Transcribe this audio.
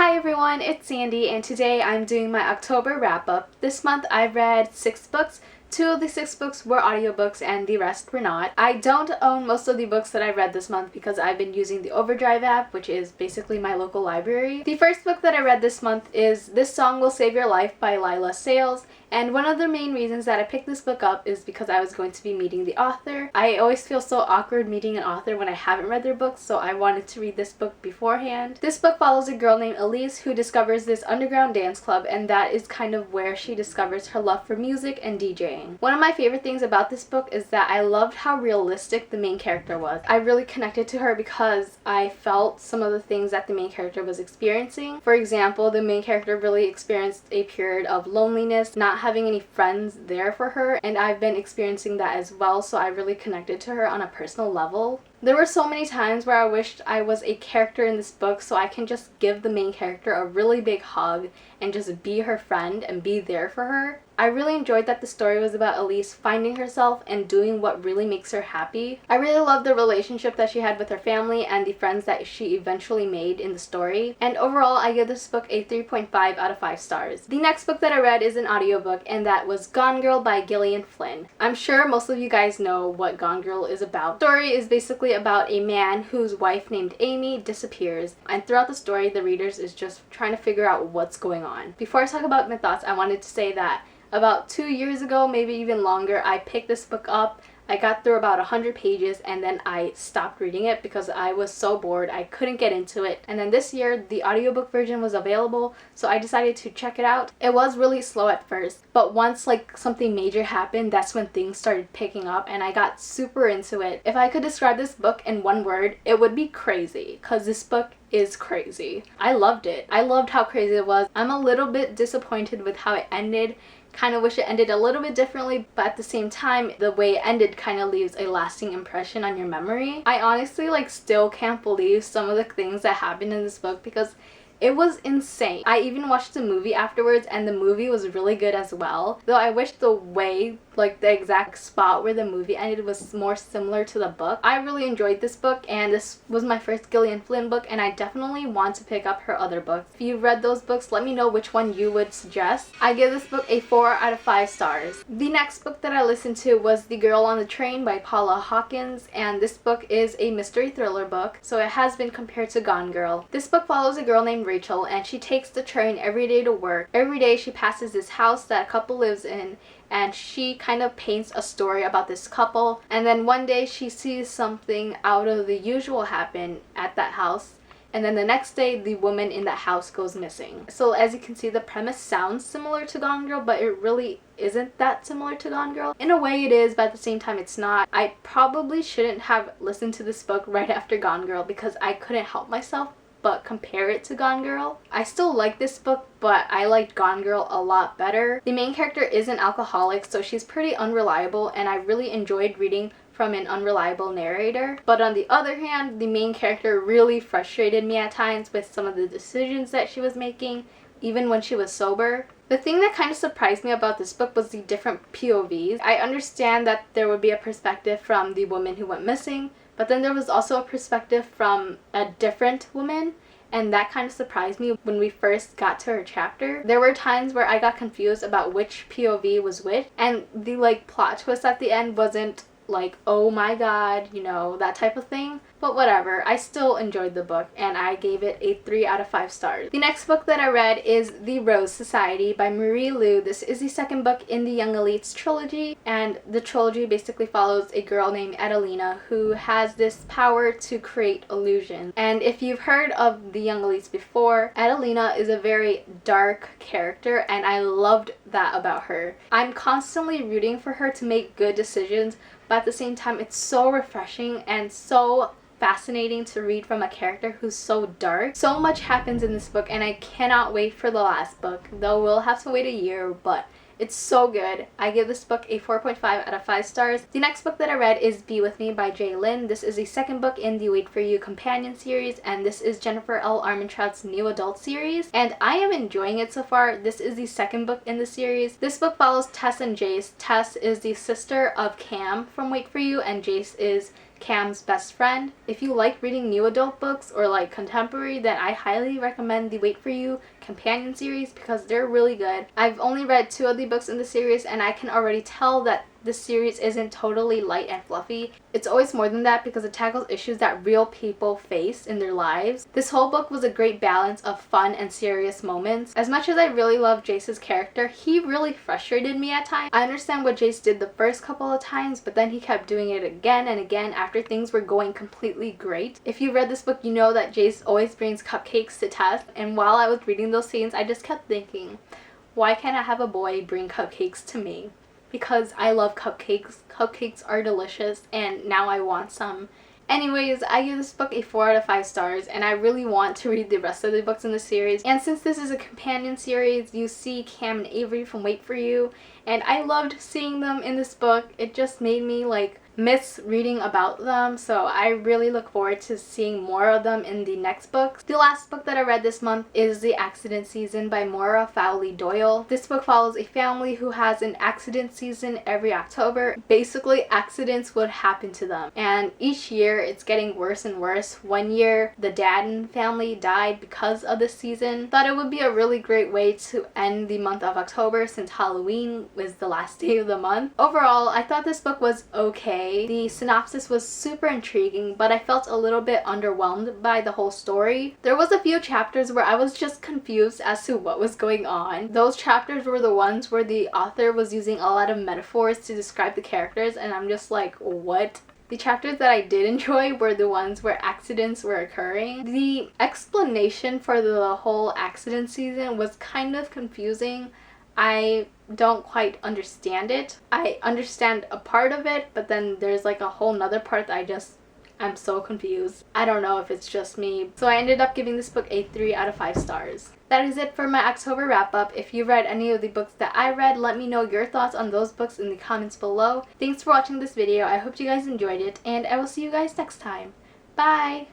Hi everyone, it's Sandy and today I'm doing my October wrap-up. This month I've read 6 books. 2 of the 6 books were audiobooks and the rest were not. I don't own most of the books that I read this month because I've been using the Overdrive app, which is basically my local library. The first book that I read this month is This Song Will Save Your Life by Lila Sales. And one of the main reasons that I picked this book up is because I was going to be meeting the author. I always feel so awkward meeting an author when I haven't read their books, so I wanted to read this book beforehand. This book follows a girl named Elise who discovers this underground dance club, and that is kind of where she discovers her love for music and DJing. One of my favorite things about this book is that I loved how realistic the main character was. I really connected to her because I felt some of the things that the main character was experiencing. For example, the main character really experienced a period of loneliness, not having any friends there for her, and I've been experiencing that as well, so I really connected to her on a personal level. There were so many times where I wished I was a character in this book so I can just give the main character a really big hug and just be her friend and be there for her. I really enjoyed that the story was about Elise finding herself and doing what really makes her happy. I really loved the relationship that she had with her family and the friends that she eventually made in the story. And overall, I give this book a 3.5 out of 5 stars. The next book that I read is an audiobook, and that was Gone Girl by Gillian Flynn. I'm sure most of you guys know what Gone Girl is about. The story is basically about a man whose wife named Amy disappears, and throughout the story the readers is just trying to figure out what's going on. Before I talk about my thoughts, I wanted to say that about 2 years ago, maybe even longer, I picked this book up. I got through about 100 pages and then I stopped reading it because I was so bored. I couldn't get into it. And then this year, the audiobook version was available, so I decided to check it out. It was really slow at first, but once something major happened, that's when things started picking up and I got super into it. If I could describe this book in one word, it would be crazy, because this book is crazy. I loved it. I loved how crazy it was. I'm a little bit disappointed with how it ended. Kind of wish it ended a little bit differently, but at the same time, the way it ended kind of leaves a lasting impression on your memory. I honestly still can't believe some of the things that happened in this book because it was insane. I even watched the movie afterwards and the movie was really good as well. Though I wish the way, the exact spot where the movie ended was more similar to the book. I really enjoyed this book, and this was my first Gillian Flynn book, and I definitely want to pick up her other books. If you've read those books, let me know which one you would suggest. I give this book a 4 out of 5 stars. The next book that I listened to was The Girl on the Train by Paula Hawkins, and this book is a mystery thriller book, so it has been compared to Gone Girl. This book follows a girl named Rachel, and she takes the train every day to work. Every day she passes this house that a couple lives in, and she kind of paints a story about this couple, and then one day she sees something out of the usual happen at that house, and then the next day the woman in that house goes missing. So as you can see, the premise sounds similar to Gone Girl, but it really isn't that similar to Gone Girl. In a way it is, but at the same time it's not. I probably shouldn't have listened to this book right after Gone Girl because I couldn't help myself but compare it to Gone Girl. I still like this book, but I liked Gone Girl a lot better. The main character is an alcoholic, so she's pretty unreliable, and I really enjoyed reading from an unreliable narrator. But on the other hand, the main character really frustrated me at times with some of the decisions that she was making, even when she was sober. The thing that kind of surprised me about this book was the different POVs. I understand that there would be a perspective from the woman who went missing, but then there was also a perspective from a different woman, and that kind of surprised me when we first got to her chapter. There were times where I got confused about which POV was which, and the plot twist at the end wasn't oh my god, that type of thing. But whatever, I still enjoyed the book and I gave it a 3 out of 5 stars. The next book that I read is The Rose Society by Marie Lu. This is the second book in the Young Elites trilogy, and the trilogy basically follows a girl named Adelina who has this power to create illusions. And if you've heard of the Young Elites before, Adelina is a very dark character, and I loved that about her. I'm constantly rooting for her to make good decisions, but at the same time it's so refreshing and so fascinating to read from a character who's so dark. So much happens in this book and I cannot wait for the last book, though we'll have to wait a year, but it's so good. I give this book a 4.5 out of 5 stars. The next book that I read is Be With Me by Jay Lin. This is the second book in the Wait For You companion series, and this is Jennifer L. Armentrout's new adult series, and I am enjoying it so far. This is the second book in the series. This book follows Tess and Jace. Tess is the sister of Cam from Wait For You, and Jace is Cam's best friend. If you like reading new adult books or like contemporary, then I highly recommend the Wait For You companion series because they're really good. I've only read 2 of the books in the series and I can already tell that the series isn't totally light and fluffy. It's always more than that because it tackles issues that real people face in their lives. This whole book was a great balance of fun and serious moments. As much as I really love Jace's character, he really frustrated me at times. I understand what Jace did the first couple of times, but then he kept doing it again and again after things were going completely great. If you read this book, you know that Jace always brings cupcakes to Tess, and while I was reading those scenes, I just kept thinking, why can't I have a boy bring cupcakes to me? Because I love cupcakes. Cupcakes are delicious and now I want some. Anyways, I give this book a 4 out of 5 stars and I really want to read the rest of the books in the series. And since this is a companion series, you see Cam and Avery from Wait For You, and I loved seeing them in this book. It just made me like miss reading about them, so I really look forward to seeing more of them in the next books. The last book that I read this month is The Accident Season by Maura Fowley-Doyle. This book follows a family who has an accident season every October. Basically, accidents would happen to them, and each year it's getting worse and worse. One year, the Dadden family died because of this season. Thought it would be a really great way to end the month of October since Halloween was the last day of the month. Overall, I thought this book was okay. The synopsis was super intriguing, but I felt a little bit underwhelmed by the whole story. There was a few chapters where I was just confused as to what was going on. Those chapters were the ones where the author was using a lot of metaphors to describe the characters, and I'm just like, what? The chapters that I did enjoy were the ones where accidents were occurring. The explanation for the whole accident season was kind of confusing. I don't quite understand it. I understand a part of it, but then there's like a whole nother part that I'm so confused. I don't know if it's just me. So I ended up giving this book a 3 out of 5 stars. That is it for my October wrap up. If you read any of the books that I read, let me know your thoughts on those books in the comments below. Thanks for watching this video. I hope you guys enjoyed it, and I will see you guys next time. Bye!